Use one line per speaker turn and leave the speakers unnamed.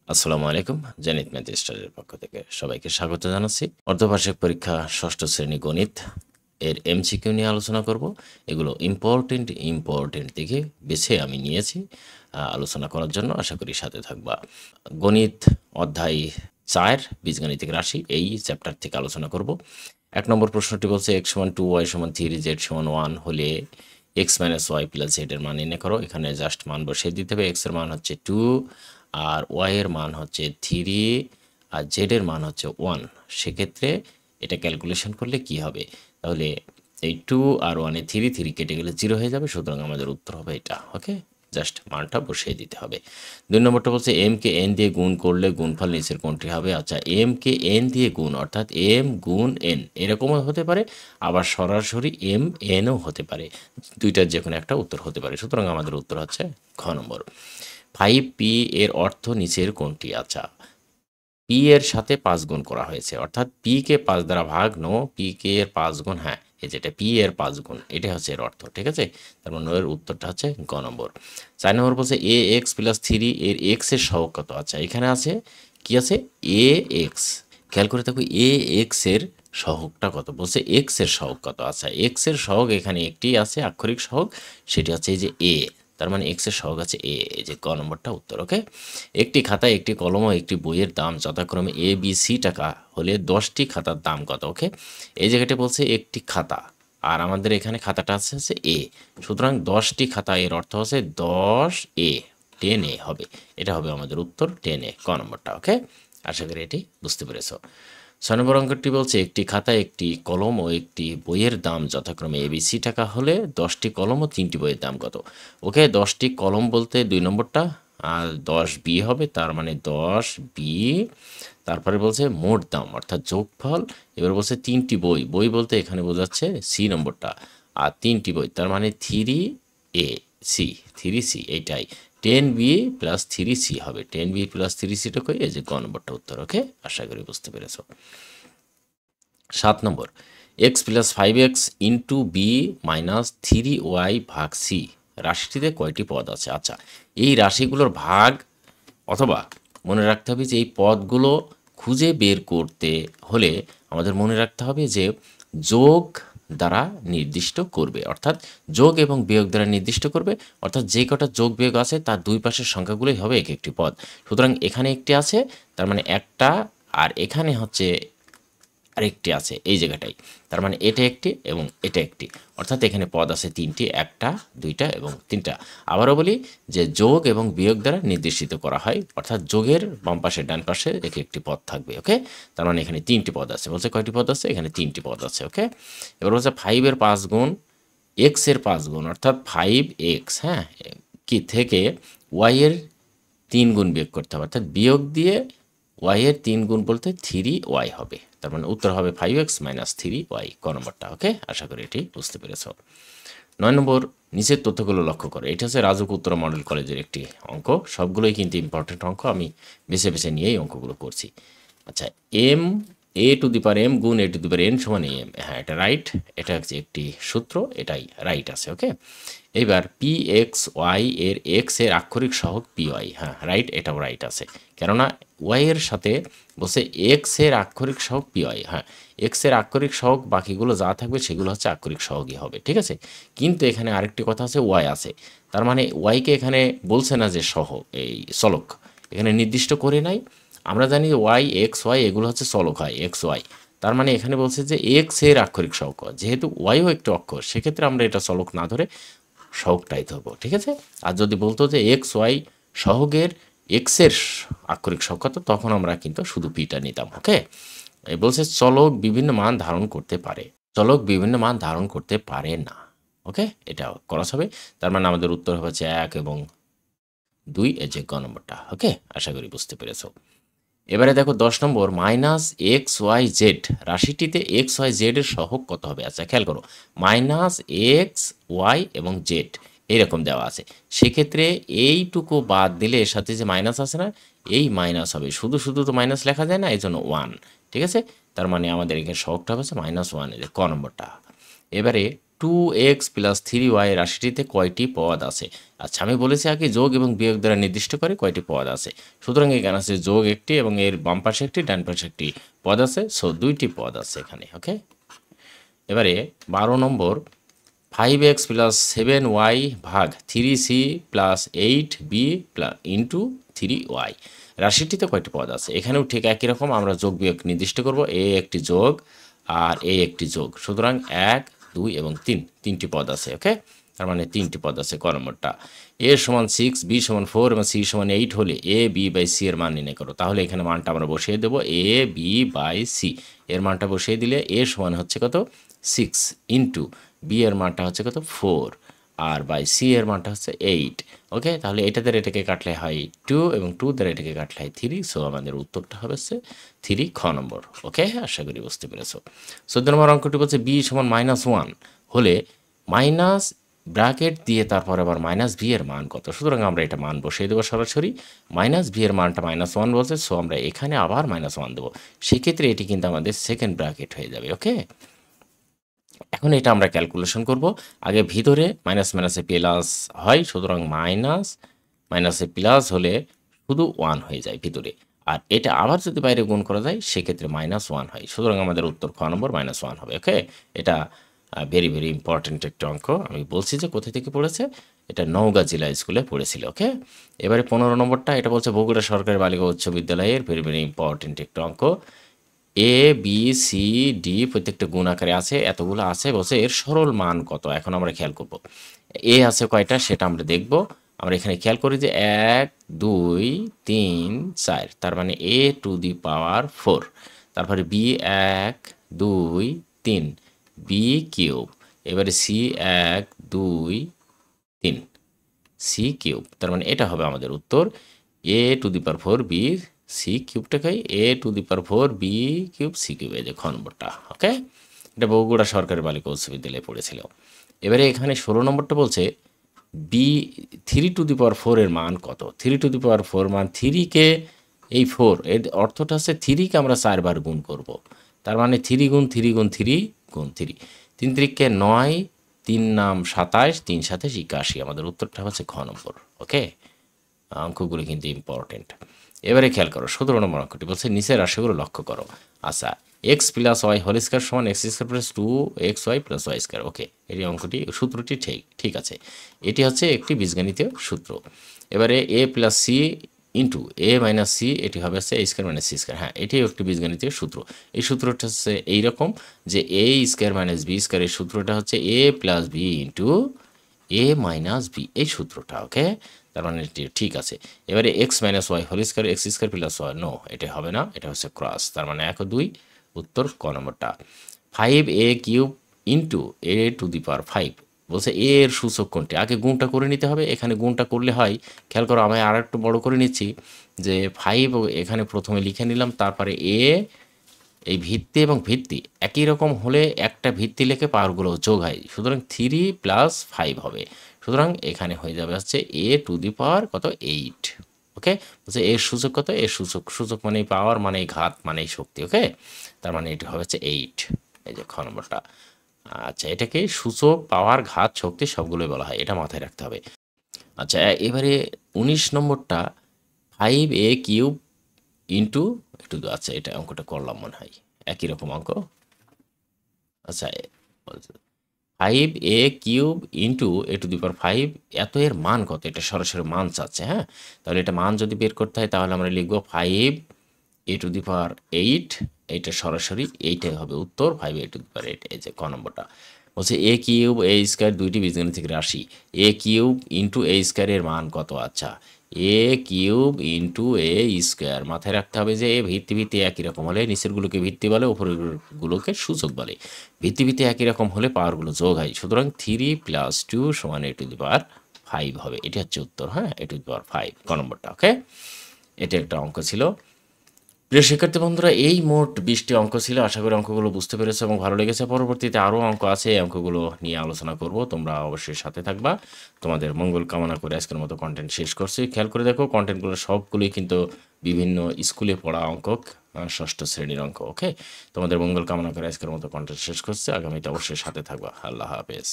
আসসালামু আলাইকুম। Zenit math স্টাডির পক্ষ থেকে সবাইকে স্বাগত জানাচ্ছি। অর্ধবার্ষিক পরীক্ষা ষষ্ঠ শ্রেণী গণিত এর এমসিকিউ নিয়ে আলোচনা করব। এগুলো ইম্পর্টেন্ট দিকে বেছে আমি নিয়েছি আলোচনা করার জন্য। আশা করি সাথে থাকবা। গণিত অধ্যায় 4 বীজগাণিতিক রাশি এই চ্যাপ্টার থেকে আলোচনা করব। 1 নম্বর প্রশ্নটি বলছে x = 2 y = 3 z = 1 হলে x - y + z এর মান নির্ণয় করো। এখানে জাস্ট মান বসিয়ে দিতে হবে। x এর মান হচ্ছে 2 আর y এর মান হচ্ছে 3 আর z এর মান হচ্ছে 1। সেক্ষেত্রে এটা ক্যালকুলেশন করলে কি হবে? তাহলে এই 2 আর 1 এ 3 কেটে গেলে 0 হয়ে যাবে। সুতরাং আমাদের উত্তর হবে এটা। ওকে, জাস্ট মানটা বসিয়ে দিতে হবে। 2 নম্বরটা বলছে m কে n দিয়ে গুণ করলে গুণফল নিচের কোনটি হবে? আচ্ছা, m কে n দিয়ে গুণ অর্থাৎ m গুণ n এরকমও হতে পারে, আবার সরাসরি m n ও হতে পারে। দুইটার যে কোনো একটা উত্তর হতে পারে। সুতরাং আমাদের উত্তর হচ্ছে খ নম্বর। 5p এর অর্থ নিচের কোনটি? আচ্ছা, p এর সাথে 5 গুণ করা হয়েছে, অর্থাৎ p কে 5 দ্বারা ভাগ, নো p কে এর 5 গুণ, হ্যাঁ এই যেটা p এর 5 গুণ, এটা হচ্ছে এর অর্থ। ঠিক আছে, তার মানে এর উত্তরটা হচ্ছে গ নম্বর। 4 নম্বর বলছে ax + 3 এর x এর সহগ কত? আচ্ছা, এখানে আছে কি আছে? ax। খেয়াল করে দেখো ax এর সহগটা কত বলছে, x এর সহগ কত? আচ্ছা, x এর সহগ এখানে একটি আছে আক্ষরিক সহগ, সেটি হচ্ছে এই যে a। তার মানে x এর সহগ আছে a, এই যে ক নম্বরটা উত্তর। ওকে, একটি খাতা, একটি কলম ও একটি বইয়ের দাম যথাক্রমে ABC টাকা হলে 10টি খাতার দাম কত? ওকে, এই জায়গাটা বলছে একটি খাতা, আর আমাদের এখানে খাতাটা আছে হচ্ছে A। সুতরাং 10টি খাতা এর অর্থ হচ্ছে 10A, 10A হবে। এটা হবে আমাদের উত্তর 10A, ক নম্বরটা। ওকে, আশা করি এটি বুঝতে পেরেছ। 6 নম্বর অঙ্কটি বলছে একটি খাতা, একটি কলম ও একটি বইয়ের দাম যথাক্রমে ABC টাকা হলে 10টি কলম ও 3টি বইয়ের দাম কত? ওকে, 10টি কলম বলতে 2 নম্বরটা, আর 10B হবে, তার মানে 10B। তারপরে বলছে মোট দাম অর্থাৎ যোগফল। এবার বলছে 3টি বই, বই বলতে এখানে বোঝাচ্ছে সি নম্বরটা, আর 3টি বই তার মানে 3C, এইটাই 10B + 3C হবে। 10B + 3Cটা কই? এই যে গ নম্বরটা উত্তর। ওকে, আশা করি বুঝতে পেরেছ। 7 নম্বর, x + 5x * b - 3y / c রাশিটিতে কয়টি পদ আছে? আচ্ছা, এই রাশিগুলোর ভাগ অথবা মনে রাখতে হবে যে এই পদগুলো খুঁজে বের করতে হলে আমাদের মনে রাখতে হবে যে যোগ দ্বারা নির্দিষ্ট করবে, অর্থাৎ যোগ এবং বিয়োগ দ্বারা নির্দিষ্ট করবে, অর্থাৎ যে কটা যোগ বিয়োগ আছে তার দুই পাশের সংখ্যাগুলোই হবে এক একটি পদ। সুতরাং এখানে একটি আছে, তার মানে একটা, আর এখানে হচ্ছে আরেকটি আছে এই জায়গাটাই, তার মানে এটা একটি এবং এটা একটি, অর্থাৎ এখানে পদ আছে 3টি, একটা, দুইটা এবং 3টা। আবারও বলি যে যোগ এবং বিয়োগ দ্বারা নির্দেশিত করা হয়, অর্থাৎ যোগের বাম পাশে ডান পাশে একটি পদ থাকবে। ওকে, তার মানে এখানে 3টি পদ আছে। বলছে কয়টি পদ আছে? এখানে 3টি পদ আছে। ওকে, এবার বলছে 5 এর 5 গুণ x এর 5 গুণ, অর্থাৎ 5x, হ্যাঁ, কি থেকে y এর 3 গুণ বিয়োগ করতে হবে, অর্থাৎ বিয়োগ দিয়ে y এর 3 গুণ বলতে 3y হবে। তার মানে উত্তর হবে 5x - 3y, ক নম্বরটা। ওকে, আশা করি এটি বুঝতে পেরেছ। 9 নম্বর, নিচের তথ্যগুলো লক্ষ্য করে। এটা হচ্ছে রাজুক উত্তরা মডেল কলেজের একটি অঙ্ক। সবগুলোই কিন্তু ইম্পর্টেন্ট অঙ্ক, আমি বেছে বেছে নিয়েই অঙ্কগুলো করছি। আচ্ছা, a⁴m গুণ a⁴n = am, হ্যাঁ এটা রাইট, এটা হচ্ছে একটি সূত্র, এটাই রাইট আছে। ওকে, এইবার pxy এর x এর আক্ষরিক সহগ py, হ্যাঁ রাইট, এটাও রাইট আছে, কেননা y এর সাথে বলছে x এর আক্ষরিক সহগ py, হ্যাঁ x এর আক্ষরিক সহগ বাকিগুলো যা থাকবে সেগুলো হচ্ছে আক্ষরিক সহগই হবে। ঠিক আছে, কিন্তু এখানে আরেকটি কথা আছে, y আছে, তার মানে y কে এখানে বলছে না যে সহ এই চলক, এখানে নির্দিষ্ট করে নাই। আমরা জানি y x y এগুলো হচ্ছে চলক হয় x y, তার মানে এখানে বলছে যে x এর আক্ষরিক সহগ, যেহেতু y ও একটি অক্ষর, সেক্ষেত্রে আমরা এটা চলক না ধরে সহগটাই ধরবো। ঠিক আছে, আর যদি বলতো যে এক্স ওয়াই সহগের এক্সের আক্ষরিক সহগ কত, তখন আমরা কিন্তু শুধু পিটা নিতাম। ওকে, এই বলছে চলক বিভিন্ন মান ধারণ করতে পারে, চলক বিভিন্ন মান ধারণ করতে পারে না। ওকে, এটা খরচ হবে, তার মানে আমাদের উত্তর হচ্ছে 1 এবং 2, এই যে গ নম্বরটা। ওকে, আশা করি বুঝতে পেরেছো। এবারে দেখো 10 নম্বর, -xyz রাশিটিতে xyz এর সহগ কত হবে? আচ্ছা খেয়াল করো, -xy এবং z এরকম দেওয়া আছে, সেক্ষেত্রে এইটুকু বাদ দিলে এর সাথে যে মাইনাস আছে না, এই মাইনাস হবে, শুধু শুধু তো মাইনাস লেখা যায় না, এই জন্য 1। ঠিক আছে, তার মানে আমাদের এখানে সহগটা হচ্ছে -1, এই যে ক নম্বরটা। এবারে 2x প্লাস 3y রাশিটিতে কয়টি পদ আছে? আচ্ছা, আমি বলেছি আগে যোগ এবং বিয়োগ দ্বারা নির্দিষ্ট করে কয়টি পদ আছে। সুতরাং এখানে আছে যোগ একটি এবং এর বাম পাশে একটি ডান পাশে একটি পদ আছে, সো 2টি পদ আছে এখানে। ওকে, এবারে 12 নম্বর, 5x প্লাস 7y ভাগ 3c plus 8b into 3y রাশিটিতে কয়টি পদ আছে? এখানেও ঠিক একই রকম আমরা যোগ বিয়োগ নির্দিষ্ট করব, এ একটি যোগ আর এ একটি যোগ। সুতরাং 1, 2 এবং 3টি পদ আছে। ওকে, তার মানে 3টি পদ আছে। ক নম্বরটা, এ সমান 6, বি সমান 4 এবং সি সমান 8 হলে এ বি বাই সি এর মান নির্ণয় করো। তাহলে এখানে মানটা আমরা বসিয়ে দেবো, এ বি বাই সি এর মানটা বসিয়ে দিলে এ সমান হচ্ছে কত 6 ইন্টু বি এর মানটা হচ্ছে কত 4 আর বাই সি এর মানটা হচ্ছে 8। ওকে, তাহলে এটা দ্বারা এটাকে কাটলে হয় 2 এবং 2 দ্বারা এটাকে কাটলে হয় 3। সো আমাদের উত্তরটা হবে 3 খ নম্বর। ওকে, আশা করি বুঝতে পেরেছো। 14 নম্বর অঙ্কটি বলছে বি সমান -1 হলে মাইনাস ব্র্যাকেট দিয়ে তারপর আবার মাইনাস ভি এর মান কত? সুতরাং আমরা এটা মান বসিয়ে দেবো সরাসরি। মাইনাস ভি এর মানটা -1 বলছে, সো আমরা এখানে আবার -1 দেবো। সেক্ষেত্রে এটি কিন্তু আমাদের সেকেন্ড ব্র্যাকেট হয়ে যাবে। ওকে, এখন এটা আমরা ক্যালকুলেশন করব। আগে ভিতরে মাইনাস মাইনাসে প্লাস হয়, সুতরাং মাইনাসে প্লাস হলে শুধু 1 হয়ে যায় ভিতরে, আর এটা আবার যদি বাইরে গুণ করা যায় সেক্ষেত্রে -1 হয়। সুতরাং আমাদের উত্তর খ নম্বর -1 হবে। ওকে, এটা ভেরি ভেরি ইম্পর্টেন্ট একটা অঙ্ক। আমি বলছি যে কোথা থেকে পড়েছে, এটা নওগাঁ জেলা স্কুলে পড়েছিল। ওকে, এবারে 15 নম্বরটা, এটা বলছে বগুড়া সরকারি বালিকা উচ্চ বিদ্যালয়ের ভেরি ভেরি ইম্পর্টেন্ট একটা অঙ্ক। এ বি সি ডি প্রত্যেকটা গুণ আকারে আছে, এতগুলো আছে, বলছে এর সরল মান কত? এখন আমরা খেয়াল করব এ আছে কয়টা সেটা আমরা দেখব। আমরা এখানে খেয়াল করি যে 1 2 3 4, তার মানে এ টু দি পাওয়ার 4। তারপরে বি 1 2 3 বি কিউব, এবারে সি 1 2 3 সি কিউব, তার মানে এটা হবে আমাদের উত্তর। A to the power 4 B C কিউবটাকে A to the power 4 B cube C cube, এই যে খ নম্বরটা। ওকে, এটা বগুড়া সরকারি বালিকা উচ্চ বিদ্যালয়ে পড়েছিল। এবারে এখানে 16 নম্বরটা বলছে বি 3 টু দি পাওয়ার 4 এর মান কত? 3 টু দি পাওয়ার 4 মান 3কে এই 4 এর অর্থটা হচ্ছে 3কে আমরা 4 বার গুণ করব। তার মানে 3 গুণ 3 গুণ 3 গুণ 3, 3 3কে 9, 3 নাম 27, 3 7 81। আমাদের উত্তরটা হচ্ছে খ নম্বর। ওকে, অঙ্কগুলো কিন্তু ইম্পর্টেন্ট। এবারে খেয়াল করো 17 নম্বর অঙ্কটি বলছে নিচের রাশিগুলো লক্ষ্য করো। আচ্ছা, X plus Y whole square সমান X square plus 2xy plus Y square. Okay, এই অঙ্কটি সূত্রটি ঠিক আছে। এটি হচ্ছে একটি বীজগণিতীয় সূত্র। এবারে এ plus C into a minus C, এটি হবে হচ্ছে এ স্কয়ার মাইনাস সি স্কয়ার। হ্যাঁ, এটিও একটি বীজগণিতীয় সূত্র। এই সূত্রটা হচ্ছে এইরকম যে a square minus b square, এই সূত্রটা হচ্ছে a plus b into a minus b, এই সূত্রটা। ওকে, তার মানে এটি ঠিক আছে। এবারে x minus y whole square x square plus y, no, এটা হবে না, এটা হচ্ছে ক্রস। তার মানে 1 ও 2, উত্তর ক নম্বরটা। 5a cube into A to the power 5 বলছে এ এর সূচক কোনটি? আগে গুণটা করে নিতে হবে। এখানে গুণটা করলে হয়, খেয়াল করো আমি আর একটু বড় করে নিচ্ছি যে 5 এখানে প্রথমে লিখে নিলাম, তারপরে এ, এই ভিত্তি এবং ভিত্তি একই রকম হলে একটা ভিত্তি লিখে পাওয়ারগুলো যোগ হয়, সুতরাং 3 প্লাস 5 হবে। সুতরাং এখানে হয়ে যাবে হচ্ছে এ টু দি পাওয়ার কত 8। ওকে, বলছে এর সূচক কত? এর সূচক মানে পাওয়ার মানে ঘাত মানে শক্তি। ওকে, তার মানে এটি হবে হচ্ছে 8, এই যে খ নম্বরটা। আচ্ছা, এটাকে সূচক পাওয়ার ঘাত শক্তি সবগুলোই বলা হয়, এটা মাথায় রাখতে হবে। আচ্ছা, এবারে 19 নম্বরটা 5a কিউব ইন্টু একটু, আচ্ছা এটা অঙ্কটা করলাম মনে হয়, একই রকম অঙ্ক। আচ্ছা, 5a cube into A to the power 5, এত এর মান কত? এটা সরাসরি মান চাচ্ছে। হ্যাঁ, তাহলে এটা মান যদি বের করতে হয় তাহলে আমরা লিখব 5 এ টু দি পাওয়ার 8, এইটা সরাসরি এইটাই হবে উত্তর, 5 এ টু দি পাওয়ার 8, এই যে ক নম্বরটা। বলছে এ কিউব এ স্কয়ার দুইটি বীজগণিতিক রাশি, এ কিউব ইন্টু এ স্কয়ারের মান কত? আচ্ছা, এ কিউব ইন্টু এ স্কয়ার, মাথায় রাখতে হবে যে এ ভিত্তি একই রকম হলে নিচেরগুলোকে ভিত্তি বলে, উপরেরগুলোকে সূচক বলে। ভিত্তি একই রকম হলে পাওয়ারগুলো যোগ হয়, সুতরাং 3 প্লাস 2 সমান এ টু দি পাওয়ার 5 হবে। এটি হচ্ছে উত্তর। হ্যাঁ, এ টু দি পাওয়ার 5 ক নম্বরটা। ওকে, এটা একটা অঙ্ক ছিল। প্রিয় শিক্ষার্থী বন্ধুরা, এই মোট 20টি অঙ্ক ছিল। আশা করি অঙ্কগুলো বুঝতে পেরেছো এবং ভালো লেগেছে। পরবর্তীতে আরও অঙ্ক আছে, এই অঙ্কগুলো নিয়ে আলোচনা করব। তোমরা অবশ্যই সাথে থাকবা। তোমাদের মঙ্গল কামনা করে আজকের মতো কন্টেন্ট শেষ করছি। খেয়াল করে দেখো, কন্টেন্টগুলো সবগুলোই কিন্তু বিভিন্ন স্কুলে পড়া অঙ্ক, ষষ্ঠ শ্রেণীর অঙ্ক। ওকে, তোমাদের মঙ্গল কামনা করে আজকের মতো কন্টেন্ট শেষ করছি। আগামীতে অবশ্যই সাথে থাকবা। আল্লাহ হাফেজ।